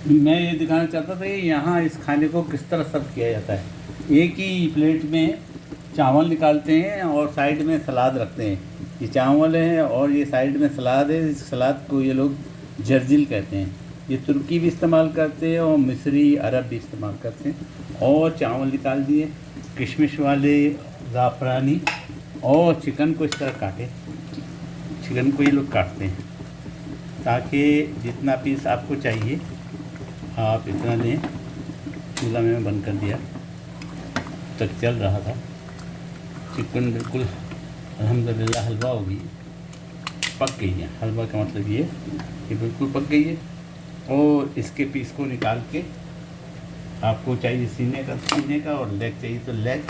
मैं ये दिखाना चाहता था कि यहाँ इस खाने को किस तरह सर्व किया जाता है। एक ही प्लेट में चावल निकालते हैं और साइड में सलाद रखते हैं। ये चावल है और ये साइड में सलाद है। इस सलाद को ये लोग जर्जिल कहते हैं। ये तुर्की भी इस्तेमाल करते हैं और मिस्री अरब भी इस्तेमाल करते हैं। और चावल निकाल दिए, किशमिश वाले, ज़ाफ़रानी, और चिकन को इस तरह काटे। चिकन को ये लोग काटते हैं ताकि जितना पीस आपको चाहिए आप इतना लें। चूल्हा में बंद कर दिया, तक चल रहा था। चिकन बिल्कुल अल्हम्दुलिल्लाह हलवा हो गई, पक गई है। हलवा का मतलब ये कि बिल्कुल पक गई है। और इसके पीस को निकाल के आपको चाहिए सीने का और लेग चाहिए तो लेग।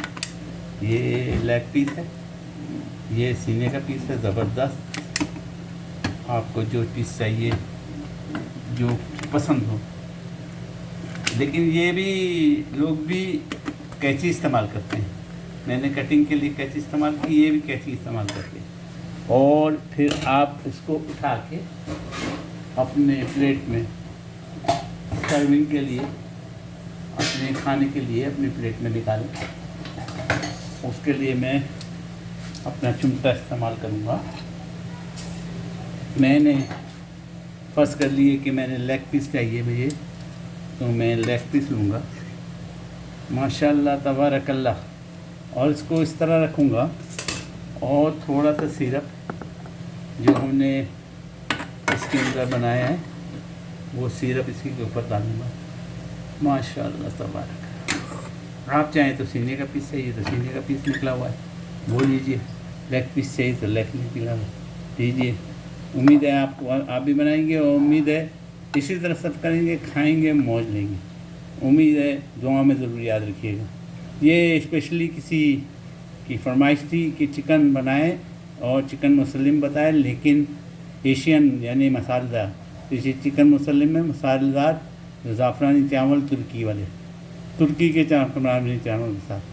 ये लेग पीस है, ये सीने का पीस है। ज़बरदस्त। आपको जो पीस चाहिए, जो पसंद हो। लेकिन ये भी लोग भी कैंची इस्तेमाल करते हैं। मैंने कटिंग के लिए कैंची इस्तेमाल की, ये भी कैंची इस्तेमाल करते हैं। और फिर आप इसको उठा के अपने प्लेट में सर्विंग के लिए, अपने खाने के लिए अपनी प्लेट में निकालें। उसके लिए मैं अपना चिमटा इस्तेमाल करूँगा। मैंने फर्ज कर लिए कि मैंने लेग पीस चाहिए मुझे, तो मैं लेग पीस लूँगा। माशाल्लाह तबारकल्लाह। और इसको इस तरह रखूँगा और थोड़ा सा सिरप जो हमने इसके अंदर बनाया है वो सिरप इसके ऊपर डालूँगा। माशाल्लाह तबारक। आप चाहें तो सीने का पीस चाहिए तो सीने का पीस निकला हुआ है वो लीजिए, लेग पीस चाहिए तो लेग निकला हुआ लीजिए। उम्मीद है आप भी बनाएंगे और उम्मीद है इसी तरह सब करेंगे, खाएंगे, मौज लेंगे। उम्मीद है दुआ में ज़रूर याद रखिएगा। ये स्पेशली किसी की फरमाइश थी कि चिकन बनाएं और चिकन मुसल्लिम बताएं, लेकिन एशियन यानी मसालेदार। इसी चिकन मुसल्लिम में मसालेदार ज़ाफ़रानी चावल तुर्की वाले, तुर्की के चावल के साथ